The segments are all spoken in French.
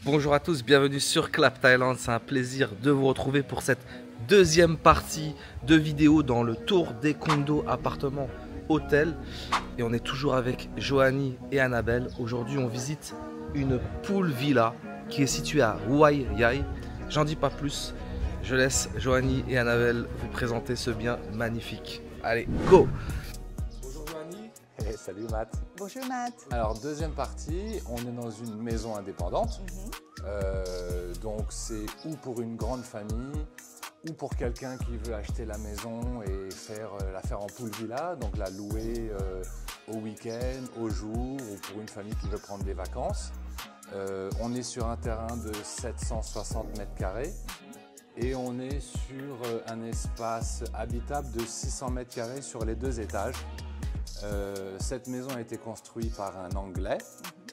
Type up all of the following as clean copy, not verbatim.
Bonjour à tous, bienvenue sur Clap Thailand. C'est un plaisir de vous retrouver pour cette deuxième partie de vidéo dans le tour des condos, appartements, hôtels. Et on est toujours avec Joanie et Annabelle. Aujourd'hui, on visite une pool villa qui est située à Huai Yai. J'en dis pas plus. Je laisse Joanie et Annabelle vous présenter ce bien magnifique. Allez, go! Bonjour Joanie. Hey, salut Matt. Bonjour Matt. Alors deuxième partie, on est dans une maison indépendante. Donc c'est ou pour une grande famille ou pour quelqu'un qui veut acheter la maison et la faire en pool villa, donc la louer au week-end, au jour ou pour une famille qui veut prendre des vacances. On est sur un terrain de 760 mètres carrés et on est sur un espace habitable de 600 mètres carrés sur les 2 étages. Cette maison a été construite par un Anglais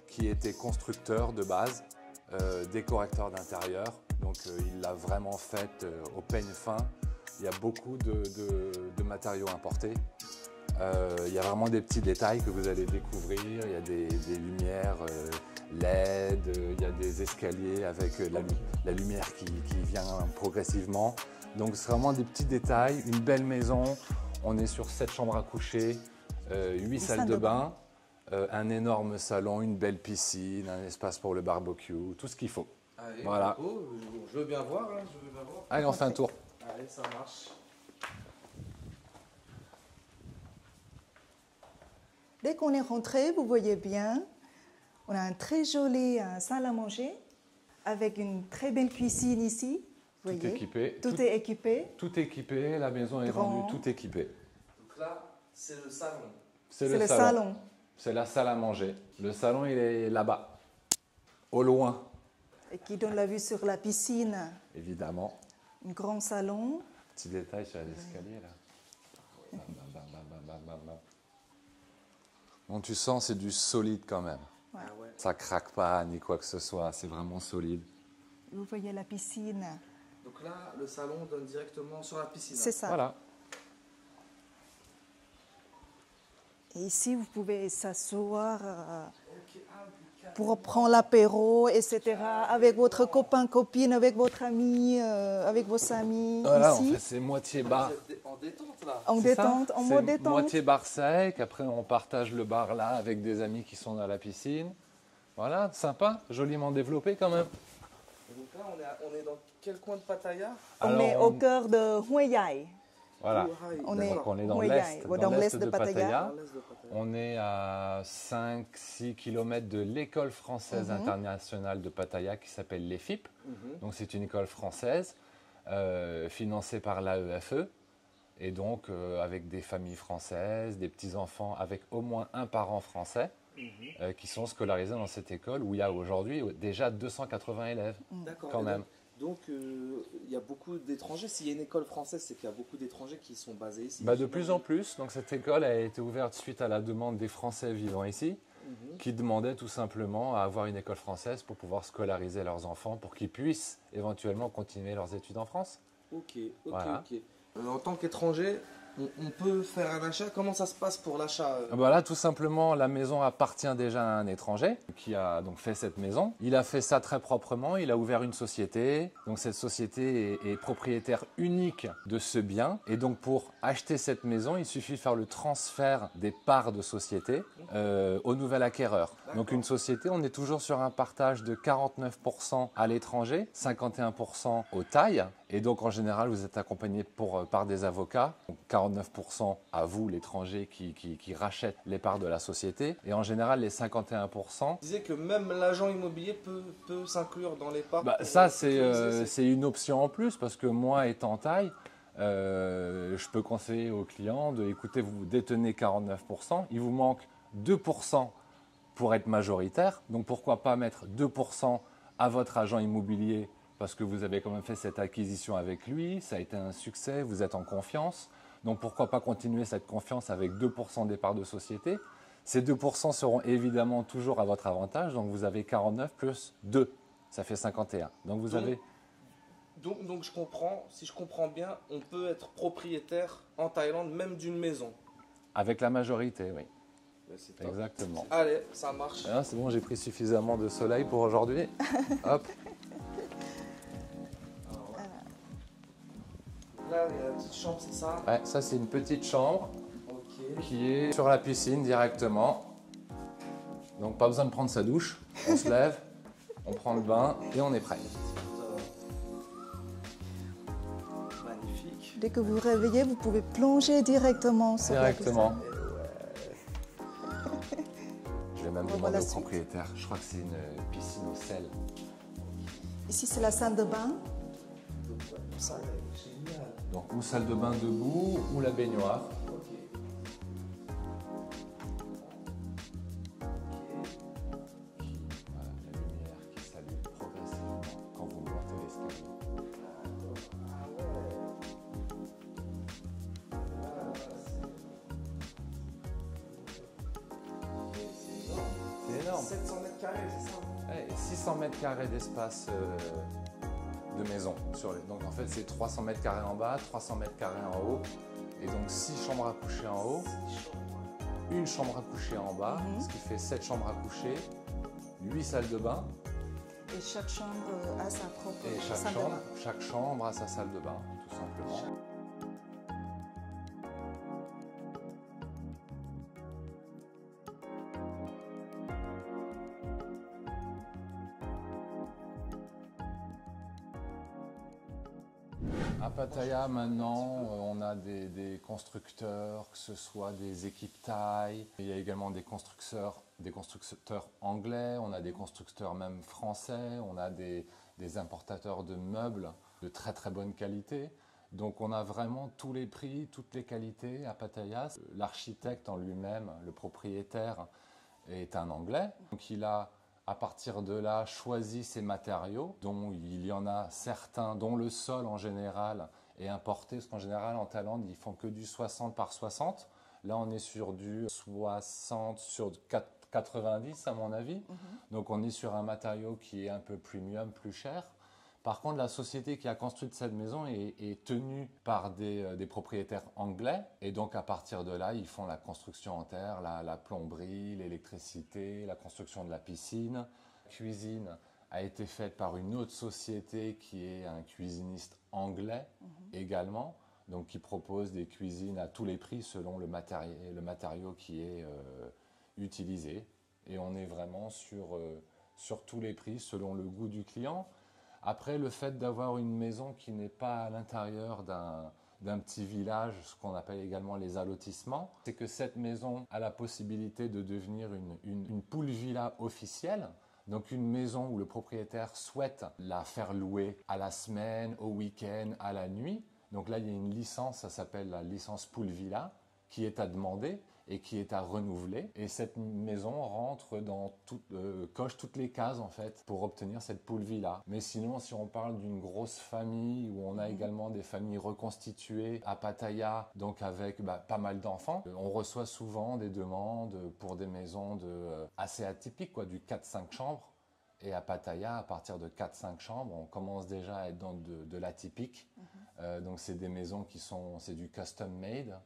qui était constructeur de base, décorateur d'intérieur. Donc il l'a vraiment faite au peigne fin. Il y a beaucoup de matériaux importés. Il y a vraiment des petits détails que vous allez découvrir. Il y a des lumières LED, il y a des escaliers avec la lumière qui vient progressivement. Donc c'est vraiment des petits détails, une belle maison. On est sur 7 chambres à coucher, 8 salles de bain, un énorme salon, une belle piscine, un espace pour le barbecue, tout ce qu'il faut. Allez, voilà. Je veux bien voir, hein, je veux bien voir. Allez, on fait un tour. Allez, ça marche. Dès qu'on est rentré, vous voyez bien, on a un très joli salle à manger avec une très belle cuisine ici. Vous Tout voyez. équipé. Tout est équipé. Tout équipé, la maison est Grand. vendue, tout équipé. Donc là, c'est le salon. C'est le salon. C'est la salle à manger. Le salon, il est là-bas, au loin, Et qui donne la vue sur la piscine. évidemment. Un grand salon. Petit détail sur l'escalier, là. Bam, bam, bam, bam, bam, bam, bam. Bon, tu sens, c'est du solide quand même. Ouais. Ah ouais. Ça craque pas, ni quoi que ce soit. C'est vraiment solide. Vous voyez la piscine. Donc là, le salon donne directement sur la piscine. C'est ça. Voilà. Et ici, vous pouvez s'asseoir Ok, impeccable. pour prendre l'apéro, etc. Avec votre copain, copine, avec votre ami, avec vos amis. Voilà, ici. en fait, c'est moitié bar. Vous êtes en détente là. En C'est ça, détente, en c'est mode détente. moitié bar sec. Après, on partage le bar là avec des amis qui sont dans la piscine. Voilà, sympa, joliment développé quand même. Et donc là, on est dans quel coin de Pattaya? On Alors, est au cœur de Huai Yai. Voilà. On Donc, est on est dans Huai l'est, Yai, dans l'est de Pattaya. Dans l'est de Pattaya. On est à 5-6 km de l'école française internationale de Pattaya qui s'appelle l'EFIP. Donc c'est une école française financée par l'AEFE et donc avec des familles françaises, des petits-enfants avec au moins un parent français qui sont scolarisés dans cette école où il y a aujourd'hui déjà 280 élèves D'accord. quand Et même. Donc, il y a beaucoup d'étrangers. S'il y a une école française, c'est qu'il y a beaucoup d'étrangers qui sont basés ici. Bah, de plus en plus, donc cette école a été ouverte suite à la demande des Français vivant ici, qui demandaient tout simplement à avoir une école française pour pouvoir scolariser leurs enfants, pour qu'ils puissent éventuellement continuer leurs études en France. Ok. Voilà. En tant qu'étranger, on peut faire un achat. Comment ça se passe pour l'achat? Voilà, tout simplement, la maison appartient déjà à un étranger qui a donc fait cette maison. Il a fait ça très proprement, il a ouvert une société. Donc cette société est propriétaire unique de ce bien. Et donc pour acheter cette maison, il suffit de faire le transfert des parts de société au nouvel acquéreur. Donc une société, on est toujours sur un partage de 49% à l'étranger, 51% au Thaï. Et donc en général, vous êtes accompagné par des avocats. Donc, 49% à vous, l'étranger, qui rachète les parts de la société. Et en général, les 51%. Vous disiez que même l'agent immobilier peut s'inclure dans les parts. Bah, pour ça, sécuriser c'est une option en plus parce que moi, étant Thaï, je peux conseiller aux clients de, écoutez, vous détenez 49%, il vous manque 2% pour être majoritaire. Donc pourquoi pas mettre 2% à votre agent immobilier parce que vous avez quand même fait cette acquisition avec lui, ça a été un succès, vous êtes en confiance. Donc pourquoi pas continuer cette confiance avec 2% des parts de société. Ces 2% seront évidemment toujours à votre avantage, donc vous avez 49 plus 2, ça fait 51. Donc vous avez... Donc je comprends, si je comprends bien, on peut être propriétaire en Thaïlande même d'une maison. Avec la majorité, oui. C'est top. Exactement. Allez, ça marche. Ah, c'est bon, j'ai pris suffisamment de soleil pour aujourd'hui. Hop. Là, il y a la petite chambre, c'est ça? Ouais, ça c'est une petite chambre Ok. qui est sur la piscine directement. Donc pas besoin de prendre sa douche. On se lève, on prend le bain et on est prêt. Magnifique. Dès que vous vous réveillez, vous pouvez plonger directement sur la piscine. Directement. Je vais même On va demander la au suite. propriétaire. Je crois que c'est une piscine au sel. Ici, c'est la salle de bain. Ça, génial. Donc ou salle de bain debout ou la baignoire. Ok. Voilà, la lumière qui s'allume progressivement quand vous montez l'escalier. C'est énorme. 700 mètres carrés, c'est ça? Ouais, et 600 mètres carrés d'espace de maison. Donc en fait c'est 300 mètres carrés en bas, 300 mètres carrés en haut. Et donc 6 chambres à coucher en haut, une chambre à coucher en bas, ce qui fait 7 chambres à coucher, 8 salles de bain. Et chaque chambre a sa propre Et salle de bain. chaque chambre a sa salle de bain, tout simplement. À Pattaya, maintenant, on a des constructeurs, que ce soit des équipes thaï. Il y a également des constructeurs anglais, on a des constructeurs même français, on a des importateurs de meubles de très très bonne qualité. Donc on a vraiment tous les prix, toutes les qualités à Pattaya. L'architecte en lui-même, le propriétaire, est un Anglais. Donc il a, à partir de là, choisi ses matériaux, dont il y en a certains, dont le sol en général est importé, parce qu'en général en Thaïlande, ils font que du 60 par 60. Là, on est sur du 60 sur 90 à mon avis. Donc on est sur un matériau qui est un peu premium, plus cher. Par contre, la société qui a construit cette maison est tenue par des propriétaires anglais. Et donc, à partir de là, ils font la construction en terre, la plomberie, l'électricité, la construction de la piscine. La cuisine a été faite par une autre société qui est un cuisiniste anglais également. Donc, qui propose des cuisines à tous les prix selon le matériau qui est utilisé. Et on est vraiment sur tous les prix selon le goût du client. Après, le fait d'avoir une maison qui n'est pas à l'intérieur d'un petit village, ce qu'on appelle également les allotissements, c'est que cette maison a la possibilité de devenir une pool villa officielle. Donc une maison où le propriétaire souhaite la faire louer à la semaine, au week-end, à la nuit. Donc là, il y a une licence, ça s'appelle la licence pool villa, qui est à demander et qui est à renouveler. Et cette maison rentre coche toutes les cases en fait pour obtenir cette pool villa. Mais sinon, si on parle d'une grosse famille où on a également des familles reconstituées à Pattaya, donc avec pas mal d'enfants, on reçoit souvent des demandes pour des maisons assez atypiques, quoi, du 4-5 chambres. Et à Pattaya, à partir de 4-5 chambres, on commence déjà à être dans de l'atypique. Donc c'est des maisons c'est du custom made.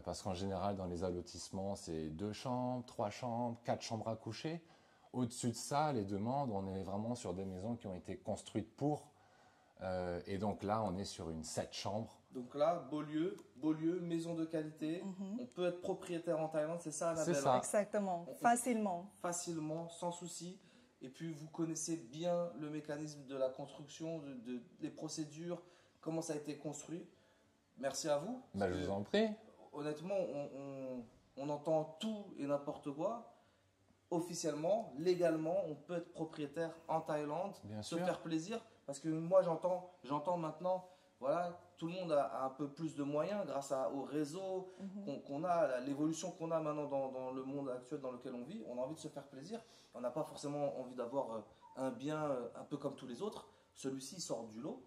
Parce qu'en général, dans les allotissements, c'est 2 chambres, 3 chambres, 4 chambres à coucher. Au-dessus de ça, les demandes, on est vraiment sur des maisons qui ont été construites pour. Et donc là, on est sur une 7 chambres. Donc là, Beaulieu, maison de qualité. On peut être propriétaire en Thaïlande, c'est ça, Annabelle? C'est ça. Exactement, facilement. Facilement, sans souci. Et puis, vous connaissez bien le mécanisme de la construction, les procédures, comment ça a été construit. Merci à vous. Je vous en prie. Honnêtement, on entend tout et n'importe quoi. Officiellement, légalement, on peut être propriétaire en Thaïlande, Bien se sûr. faire plaisir. Parce que moi, j'entends maintenant, voilà, tout le monde a un peu plus de moyens grâce au réseau qu'on a, à l'évolution qu'on a maintenant dans le monde actuel dans lequel on vit. On a envie de se faire plaisir. On n'a pas forcément envie d'avoir un bien un peu comme tous les autres. Celui-ci sort du lot.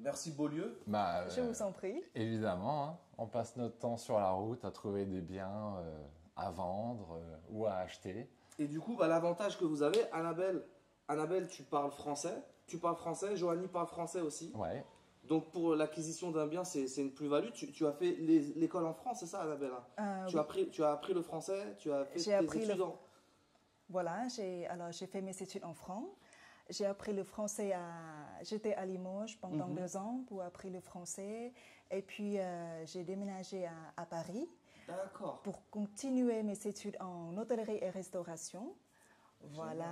Merci Beaulieu. Je vous en prie. Évidemment, hein, on passe notre temps sur la route à trouver des biens à vendre ou à acheter. Et du coup, l'avantage que vous avez, Annabelle, tu parles français. Tu parles français, Joanie parle français aussi. Ouais. Donc pour l'acquisition d'un bien, c'est une plus-value. Tu as fait l'école en France, c'est ça, Annabella? Oui. Tu as appris le français, tu as fait J'ai tes appris études en... Voilà, j'ai fait mes études en France. J'ai appris le français j'étais à Limoges pendant 2 ans pour apprendre le français. Et puis, j'ai déménagé à Paris. D'accord. Pour continuer mes études en hôtellerie et restauration. Voilà.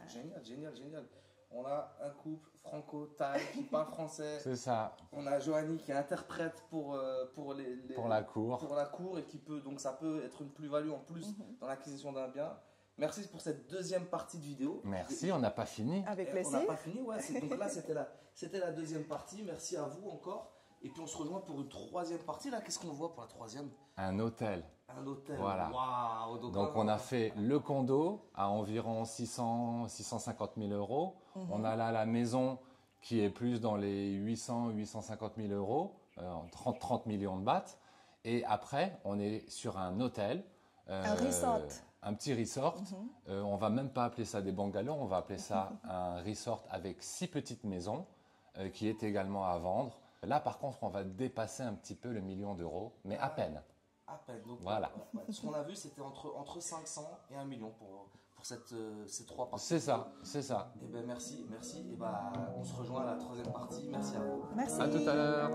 Génial, génial, génial. On a un couple franco-thaï qui parle français. C'est ça. On a Joanie qui est interprète pour la cour. Pour la cour et qui peut, donc ça peut être une plus-value en plus dans l'acquisition d'un bien. Merci pour cette deuxième partie de vidéo. Merci, on n'a pas fini. Avec On plaisir. n'a pas fini, ouais. Donc là, c'était la deuxième partie. Merci à vous encore. Et puis on se rejoint pour une troisième partie. Là, qu'est-ce qu'on voit pour la troisième? Un hôtel. Un hôtel. Voilà. Waouh. Donc on a fait le condo à environ 650 000 euros. On a là la maison qui est plus dans les 850 000 euros, 30 millions de bahts. Et après, on est sur un hôtel. Un resort. Un petit resort. On va même pas appeler ça des bungalows, on va appeler ça un resort avec 6 petites maisons qui est également à vendre. Là, par contre, on va dépasser un petit peu le million d'euros, mais à peine. À peine. Donc, voilà. Ce qu'on a vu, c'était entre 500 et 1 million pour ces 3 parties. C'est ça, c'est ça. Et ben merci. Et ben on se rejoint à la troisième partie. Merci à vous. Merci. À tout à l'heure.